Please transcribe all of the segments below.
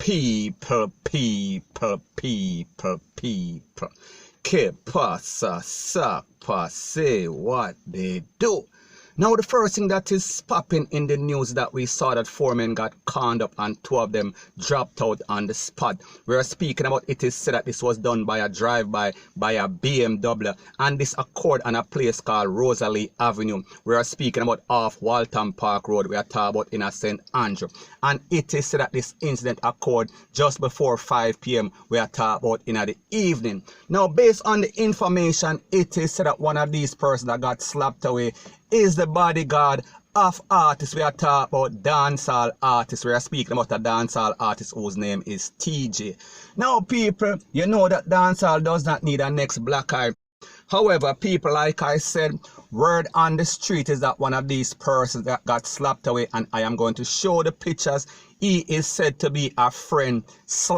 People. Que pasa, sapa, say what they do. Now the first thing that is popping in the news that we saw that 4 men got conned up and 2 of them dropped out on the spot. We are speaking about, it is said that this was done by a drive-by by a BMW, and this occurred on a place called Rosalie Avenue. We are speaking about off Waltham Park Road. We are talking about in a St. Andrew, and it is said that this incident occurred just before 5 p.m. We are talking about in the evening. Now based on the information, it is said that one of these persons that got slapped away is the bodyguard of artists. We are talking about dancehall artists. We are speaking about a dancehall artist whose name is TeeJay. Now people, you know that dancehall does not need a next black eye. However, people, like I said, word on the street is that one of these persons that got slapped away, and I am going to show the pictures. He is said to be a friend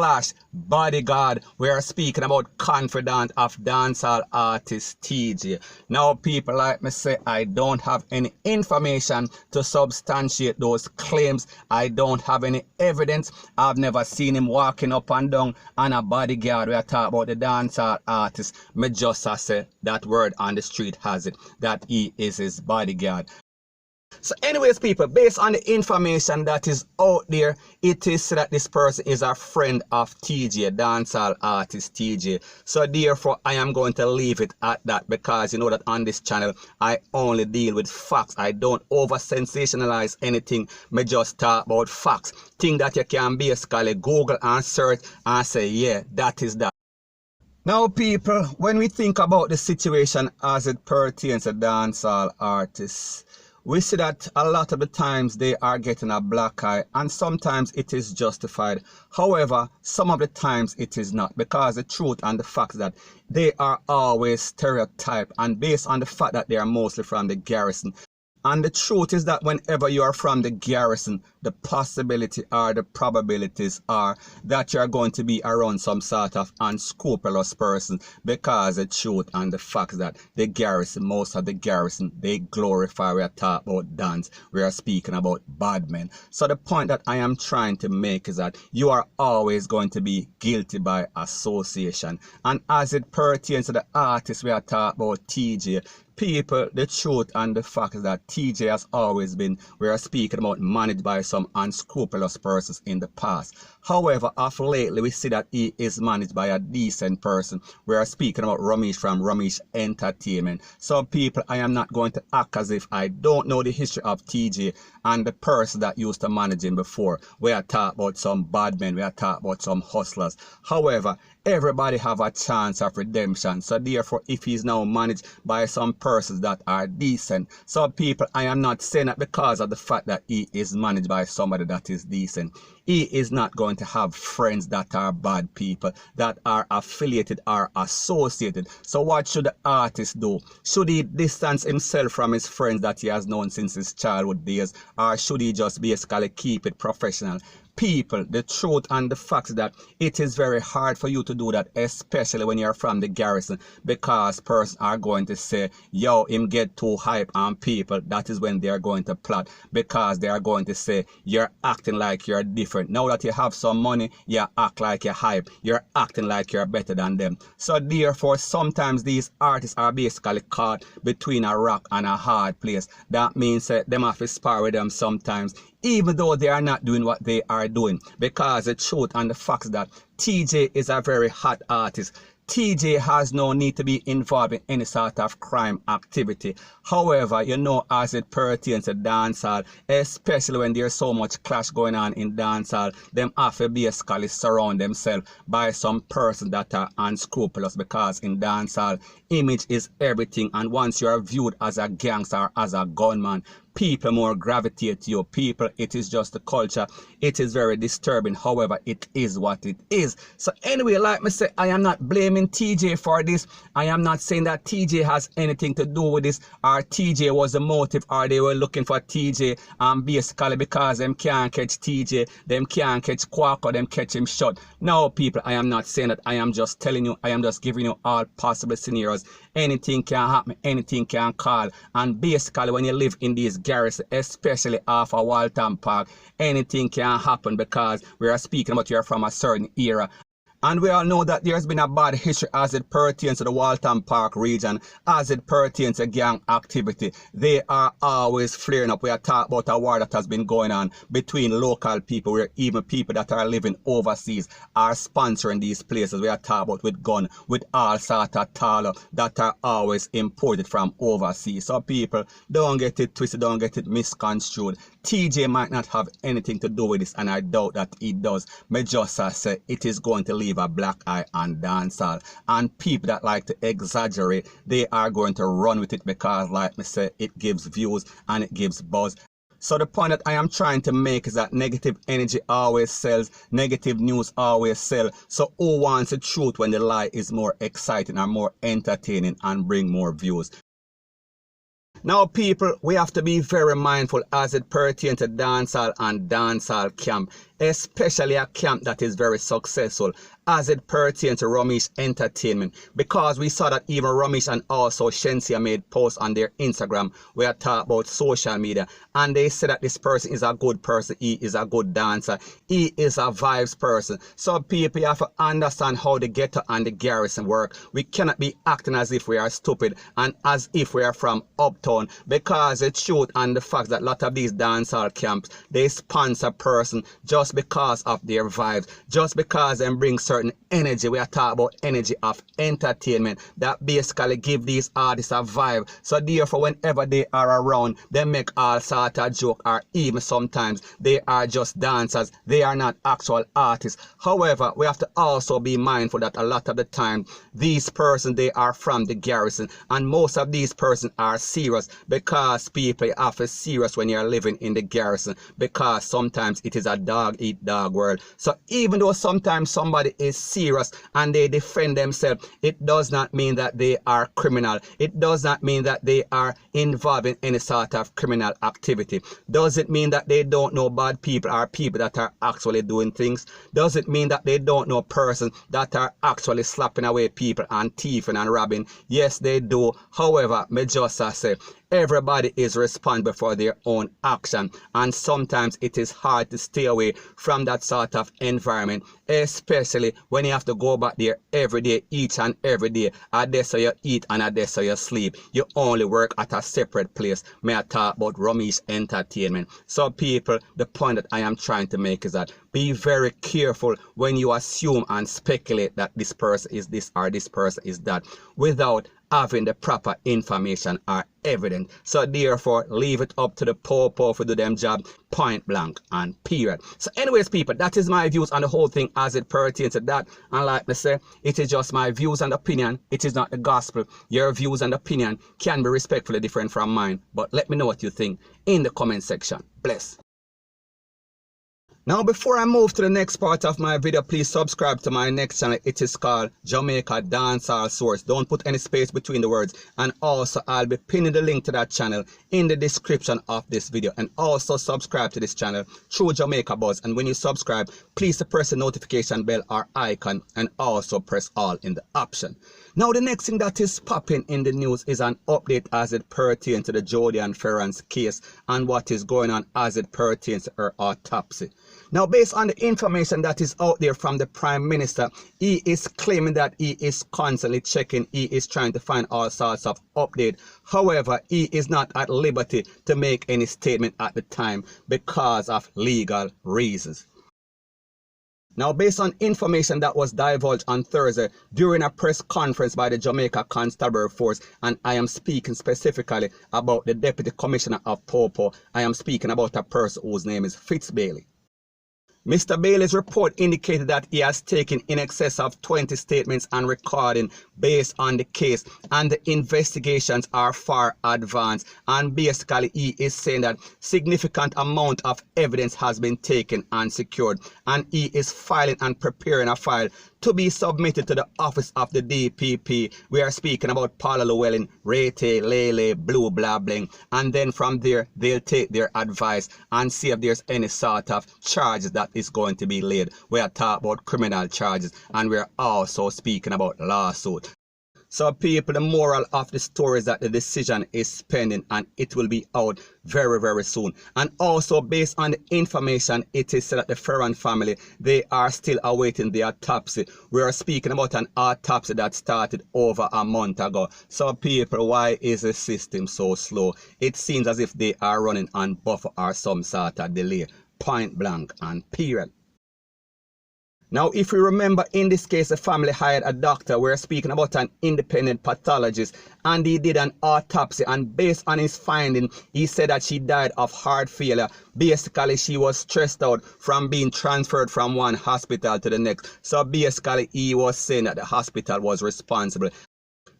/ bodyguard. We are speaking about confidant of dancehall artist TeeJay. Now people, like me say, I don't have any information to substantiate those claims. I don't have any evidence. I've never seen him walking up and down on a bodyguard. We are talking about the dancehall artist. Me just say that word on the street has it, that he is his bodyguard. So anyways people, based on the information that is out there, it is that this person is a friend of TeeJay, dancehall artist TeeJay. So therefore I am going to leave it at that, because you know that on this channel I only deal with facts. I don't over sensationalize anything. Me just talk about facts. Thing that you can basically Google and search and say, yeah, that is that. Now people, when we think about the situation as it pertains to dancehall artists, we see that a lot of the times they are getting a black eye, and sometimes it is justified. However, some of the times it is not, because the truth and the fact that they are always stereotyped, and based on the fact that they are mostly from the garrison. And the truth is that whenever you are from the garrison, the possibility or the probabilities are that you are going to be around some sort of unscrupulous person, because the truth and the fact that the garrison, most of the garrison, they glorify. We are talking about dance. We are speaking about bad men. So the point that I am trying to make is that you are always going to be guilty by association. And as it pertains to the artists, we are talking about TeeJay. People, the truth and the fact is that TeeJay has always been, we are speaking about, managed by some unscrupulous persons in the past. However, of lately we see that he is managed by a decent person. We are speaking about Ramesh from Ramesh Entertainment. So people, I am not going to act as if I don't know the history of TeeJay and the person that used to manage him before. We are talking about some bad men, we are talking about some hustlers. However, everybody have a chance of redemption. So therefore, if he's now managed by some persons that are decent, so people, I am not saying that because of the fact that he is managed by somebody that is decent, he is not going to have friends that are bad people, that are affiliated or associated. So what should the artist do? Should he distance himself from his friends that he has known since his childhood days, or should he just basically keep it professional? People, the truth and the fact that it is very hard for you to do that, especially when you're from the garrison, because persons are going to say, yo, him get too hype on people. That is when they are going to plot, because they are going to say, you're acting like you're different. Now that you have some money, you act like you're hype. You're acting like you're better than them. So therefore, sometimes these artists are basically caught between a rock and a hard place. That means them have to spar with them sometimes, even though they are not doing what they are doing, because the truth and the fact that TeeJay is a very hot artist. TeeJay has no need to be involved in any sort of crime activity. However, you know, as it pertains to dancehall, especially when there's so much clash going on in dancehall, them have to basically surround themselves by some persons that are unscrupulous, because in dancehall, image is everything, and once you are viewed as a gangster, as a gunman, people more gravitate to you. People, it is just the culture. It is very disturbing. However, it is what it is. So anyway, like me say, I am not blaming TeeJay for this. I am not saying that TeeJay has anything to do with this, or TeeJay was the motive, or they were looking for TeeJay basically because them can't catch TeeJay, them can't catch Quack, or them catch him shot. No, people, I am not saying that. I am just telling you, I am just giving you all possible scenarios. Anything can happen, anything can call, and basically when you live in these garrison, especially off of Waltham Park. Anything can happen because we are speaking about you're from a certain era. And we all know that there's been a bad history as it pertains to the Waltham Park region, as it pertains to gang activity. They are always flaring up. We are talking about a war that has been going on between local people, where even people that are living overseas are sponsoring these places. We are talking about with gun, with all sort of tallow that are always imported from overseas. So people, don't get it twisted, don't get it misconstrued. TeeJay might not have anything to do with this, and I doubt that he does. Me just say it is going to leave a black eye on dancehall, and people that like to exaggerate, they are going to run with it because, like me say, it gives views and it gives buzz. So the point that I am trying to make is that negative energy always sells, negative news always sells. So who wants the truth when the lie is more exciting or more entertaining and bring more views? Now people, we have to be very mindful as it pertains to dancehall and dancehall camp, especially a camp that is very successful as it pertains to Romeich Entertainment, because we saw that even Romeich and also Shensia made posts on their Instagram where they talk about social media, and they say that this person is a good person, he is a good dancer, he is a vibes person. So people, you have to understand how the ghetto and the garrison work. We cannot be acting as if we are stupid and as if we are from uptown, because the truth and the fact that a lot of these dancehall camps, they sponsor person just because of their vibes, just because they bring certain energy. We are talking about energy of entertainment that basically give these artists a vibe. So therefore, whenever they are around, they make all sort of joke, or even sometimes they are just dancers. They are not actual artists. However, we have to also be mindful that a lot of the time, these persons, they are from the garrison, and most of these persons are serious, because people are serious when you're living in the garrison, because sometimes it is a dog eat dog world. So even though sometimes somebody is serious and they defend themselves, it does not mean that they are criminal. It does not mean that they are involved in any sort of criminal activity. Does it mean that they don't know bad people or people that are actually doing things? Does it mean that they don't know persons that are actually slapping away people and thieving and robbing? Yes, they do. However, me just say, everybody is responsible for their own action, and sometimes it is hard to stay away from that sort of environment, especially when you have to go back there every day, each and every day. A day so you eat and a day so you sleep. You only work at a separate place. May I talk about Romeich Entertainment? So people, the point that I am trying to make is that be very careful when you assume and speculate that this person is this or this person is that, without having the proper information or evidence. So therefore, leave it up to the poor to do them job, point blank and period. So anyways people, that is my views on the whole thing as it pertains to that. And like I say, it is just my views and opinion. It is not the gospel. Your views and opinion can be respectfully different from mine, but let me know what you think in the comment section. Bless. Now before I move to the next part of my video, please subscribe to my next channel. It is called Jamaica Dancehall Source. Don't put any space between the words. And also I'll be pinning the link to that channel in the description of this video. And also subscribe to this channel through Jamaica Buzz. And when you subscribe, please press the notification bell or icon, and also press all in the option. Now the next thing that is popping in the news is an update as it pertains to the Jodiann Fearon's case and what is going on as it pertains to her autopsy. Now, based on the information that is out there from the Prime Minister, he is claiming that he is constantly checking, he is trying to find all sorts of update. However, he is not at liberty to make any statement at the time because of legal reasons. Now, based on information that was divulged on Thursday during a press conference by the Jamaica Constabulary Force, and I am speaking specifically about the Deputy Commissioner of Popo, I am speaking about a person whose name is Fitz Bailey. Mr. Bailey's report indicated that he has taken in excess of 20 statements and recording based on the case, and the investigations are far advanced, and basically he is saying that significant amount of evidence has been taken and secured, and he is filing and preparing a file to be submitted to the office of the DPP. We are speaking about Paula Llewellyn, Rete, Lele, Blue, Blah, Bling, and then from there they'll take their advice and see if there's any sort of charges that is going to be laid. We are talking about criminal charges, and we're also speaking about lawsuit. So people, the moral of the story is that the decision is pending and it will be out very, very soon. And also based on the information, it is said that the Fearon family, they are still awaiting the autopsy. We are speaking about an autopsy that started over a month ago. So people, why is the system so slow? It seems as if they are running on buffer or some sort of delay. Point blank and period. Now, if you remember, in this case, the family hired a doctor. We're speaking about an independent pathologist, and he did an autopsy, and based on his finding, he said that she died of heart failure. Basically, she was stressed out from being transferred from one hospital to the next. So basically, he was saying that the hospital was responsible.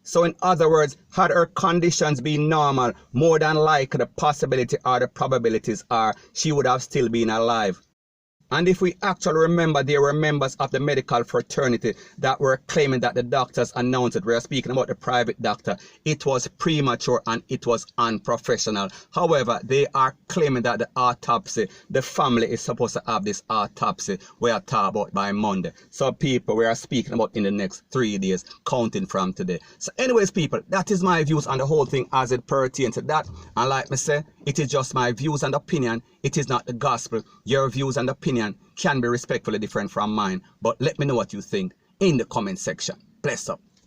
So in other words, had her conditions been normal, more than likely the possibility or the probabilities are she would have still been alive. And if we actually remember, there were members of the medical fraternity that were claiming that the doctors announced it. We are speaking about the private doctor. It was premature and it was unprofessional. However, they are claiming that the autopsy, the family is supposed to have this autopsy we are talking about by Monday. So people, we are speaking about in the next 3 days, counting from today. So anyways, people, that is my views on the whole thing as it pertains to that. And like me say, it is just my views and opinion. It is not the gospel. Your views and opinion can be respectfully different from mine. But let me know what you think in the comment section. Bless up.